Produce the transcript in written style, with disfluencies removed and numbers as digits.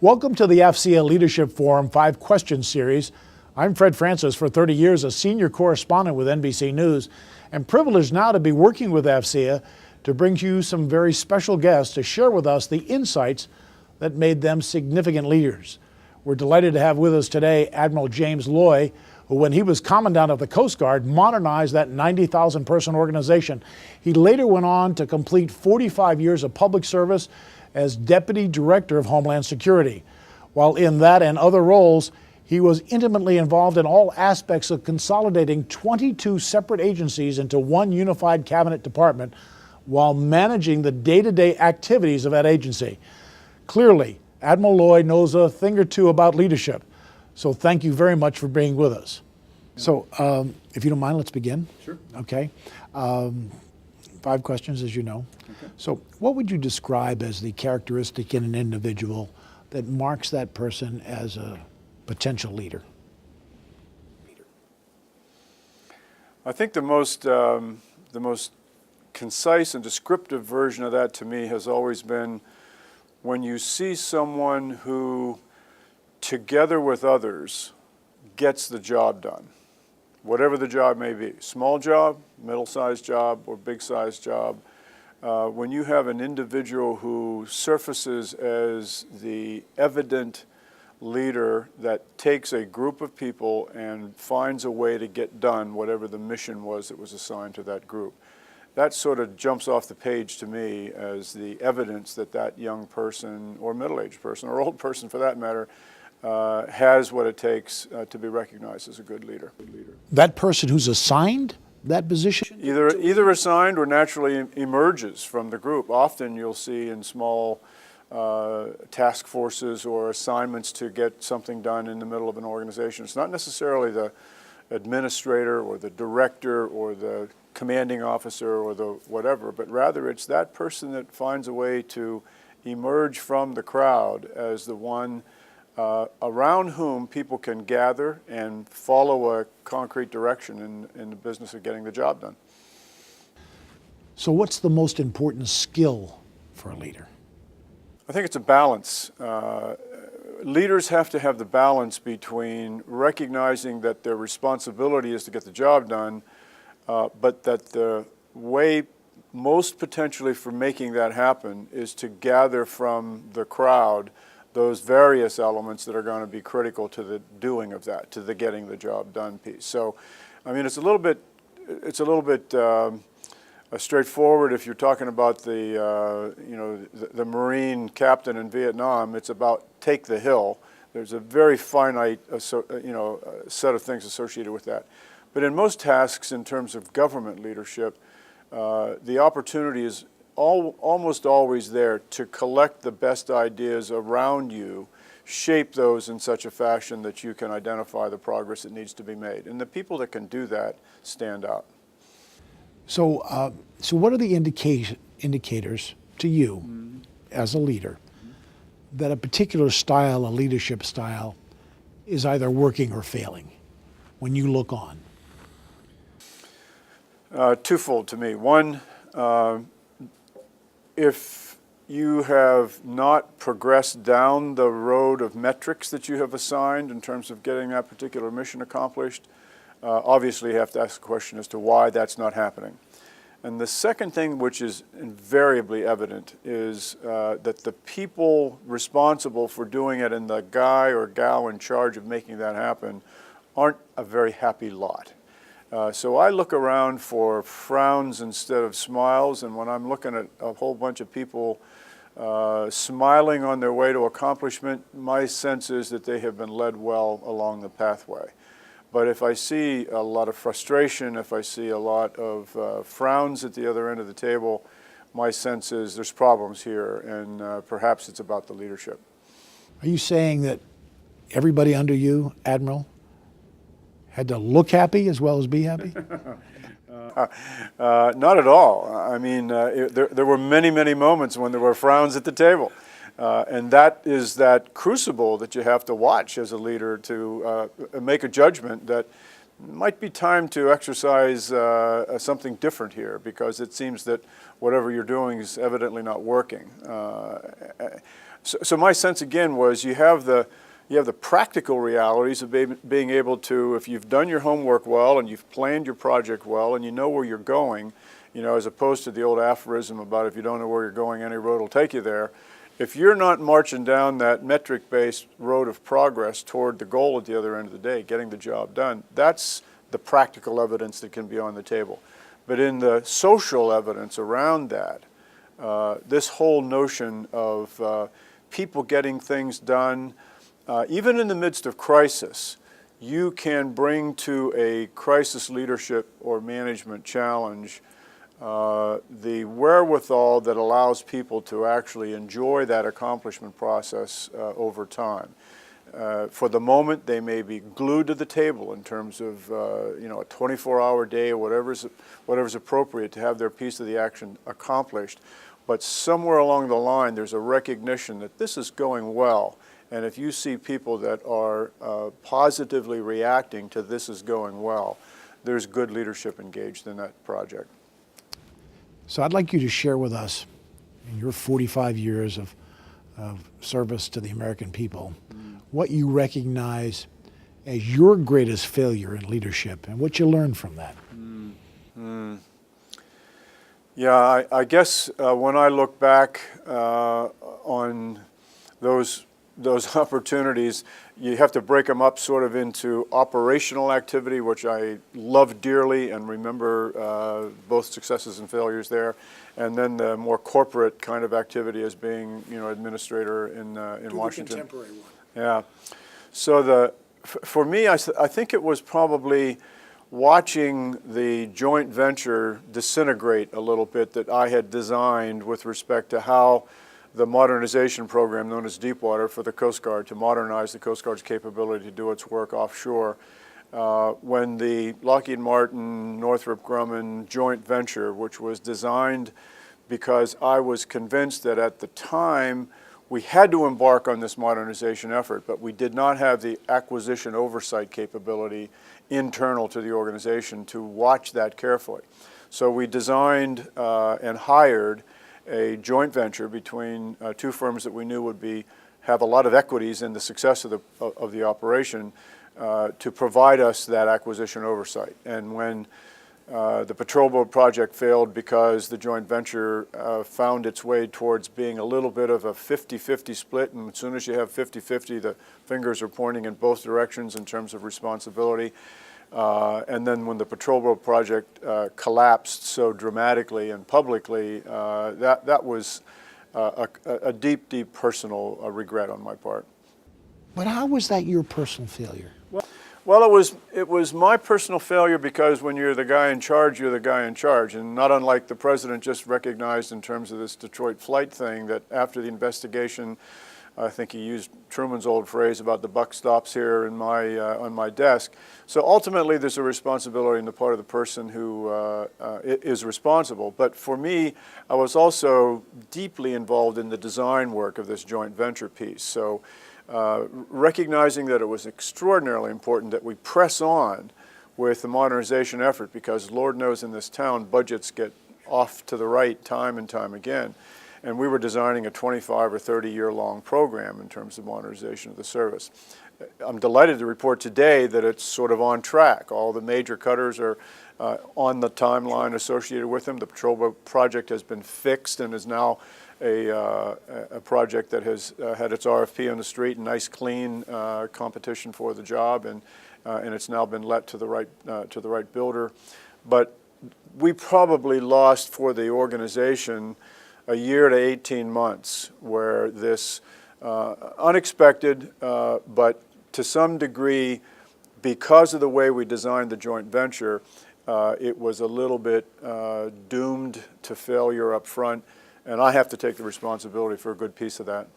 Welcome to the AFCEA Leadership Forum 5 Question Series. I'm Fred Francis, for 30 years a senior correspondent with NBC News, and privileged now to be working with AFCEA to bring to you some very special guests to share with us the insights that made them significant leaders. We're delighted to have with us today Admiral James Loy, who, when he was Commandant of the Coast Guard, modernized that 90,000 person organization. He later went on to complete 45 years of public service as Deputy Director of Homeland Security. While in that and other roles, he was intimately involved in all aspects of consolidating 22 separate agencies into one unified cabinet department while managing the day-to-day activities of that agency. Clearly, Admiral Loy knows a thing or two about leadership. So thank you very much for being with us. So if you don't mind, let's begin. Sure. Okay. 5 questions, as you know. Okay. So what would you describe as the characteristic in an individual that marks that person as a potential leader? I think the most concise and descriptive version of that to me has always been when you see someone who, together with others, gets the job done, whatever the job may be, small job, middle-sized job, or big-sized job. When you have an individual who surfaces as the evident leader that takes a group of people and finds a way to get done whatever the mission was that was assigned to that group, that sort of jumps off the page to me as the evidence that that young person, or middle-aged person, or old person for that matter, has what it takes to be recognized as a good leader. That person who's assigned that position? Either assigned or naturally emerges from the group. Often you'll see in small task forces or assignments to get something done in the middle of an organization. It's not necessarily the administrator or the director or the commanding officer or the whatever, but rather it's that person that finds a way to emerge from the crowd as the one around whom people can gather and follow a concrete direction in the business of getting the job done. So what's the most important skill for a leader? I think it's a balance. Leaders have to have the balance between recognizing that their responsibility is to get the job done, but that the way most potentially for making that happen is to gather from the crowd those various elements that are going to be critical to the doing of that, to the getting the job done piece. So, I mean, it's a little bit straightforward if you're talking about the Marine captain in Vietnam. It's about take the hill. There's a very finite set of things associated with that. But in most tasks, in terms of government leadership, the opportunity is almost always there to collect the best ideas around you, shape those in such a fashion that you can identify the progress that needs to be made. And the people that can do that stand out. So, what are the indicators to you as a leader that a particular style, a leadership style, is either working or failing when you look on? Twofold to me. One, if you have not progressed down the road of metrics that you have assigned in terms of getting that particular mission accomplished, obviously you have to ask the question as to why that's not happening. And the second thing, which is invariably evident, is that the people responsible for doing it and the guy or gal in charge of making that happen aren't a very happy lot. So I look around for frowns instead of smiles, and when I'm looking at a whole bunch of people smiling on their way to accomplishment, my sense is that they have been led well along the pathway. But if I see a lot of frustration, if I see a lot of frowns at the other end of the table, my sense is there's problems here, and perhaps it's about the leadership. Are you saying that everybody under you, Admiral, had to look happy as well as be happy? Not at all. I mean, there were many, many moments when there were frowns at the table. And that is that crucible that you have to watch as a leader to make a judgment that might be time to exercise something different here, because it seems that whatever you're doing is evidently not working. So my sense again was you have the practical realities of being able to, if you've done your homework well and you've planned your project well and you know where you're going, as opposed to the old aphorism about if you don't know where you're going, any road will take you there. If you're not marching down that metric-based road of progress toward the goal at the other end of the day, getting the job done, that's the practical evidence that can be on the table. But in the social evidence around that, this whole notion of people getting things done, even in the midst of crisis, you can bring to a crisis leadership or management challenge the wherewithal that allows people to actually enjoy that accomplishment process over time. For the moment, they may be glued to the table in terms of a 24-hour day or whatever's appropriate to have their piece of the action accomplished. But somewhere along the line, there's a recognition that this is going well. And if you see people that are positively reacting to this is going well, there's good leadership engaged in that project. So I'd like you to share with us, in your 45 years of service to the American people, what you recognize as your greatest failure in leadership and what you learned from that. Yeah, I guess when I look back on those opportunities, you have to break them up sort of into operational activity, which I love dearly and remember both successes and failures there, and then the more corporate kind of activity as being, administrator in Washington. The contemporary one. Yeah. So for me, I think it was probably watching the joint venture disintegrate a little bit that I had designed with respect to how the modernization program known as Deepwater for the Coast Guard to modernize the Coast Guard's capability to do its work offshore. When the Lockheed Martin, Northrop Grumman joint venture, which was designed because I was convinced that at the time we had to embark on this modernization effort, but we did not have the acquisition oversight capability internal to the organization to watch that carefully. So we designed and hired a joint venture between two firms that we knew would have a lot of equities in the success of the operation to provide us that acquisition oversight. And when the patrol boat project failed because the joint venture found its way towards being a little bit of a 50-50 split, and as soon as you have 50-50, the fingers are pointing in both directions in terms of responsibility. And then when the patrol boat project collapsed so dramatically and publicly, that was a deep, deep personal regret on my part. But how was that your personal failure? Well, it was my personal failure because when you're the guy in charge, you're the guy in charge. And not unlike the president just recognized in terms of this Detroit flight thing, that after the investigation, I think he used Truman's old phrase about the buck stops here in on my desk. So ultimately, there's a responsibility on the part of the person who is responsible. But for me, I was also deeply involved in the design work of this joint venture piece. So recognizing that it was extraordinarily important that we press on with the modernization effort, because Lord knows in this town, budgets get off to the right time and time again. And we were designing a 25 or 30-year-long program in terms of modernization of the service. I'm delighted to report today that it's sort of on track. All the major cutters are on the timeline associated with them. The patrol boat project has been fixed and is now a project that has had its RFP on the street, a nice, clean competition for the job, and it's now been let to the right builder. But we probably lost for the organization a year to 18 months where this unexpected, but to some degree, because of the way we designed the joint venture, it was a little bit doomed to failure up front, and I have to take the responsibility for a good piece of that.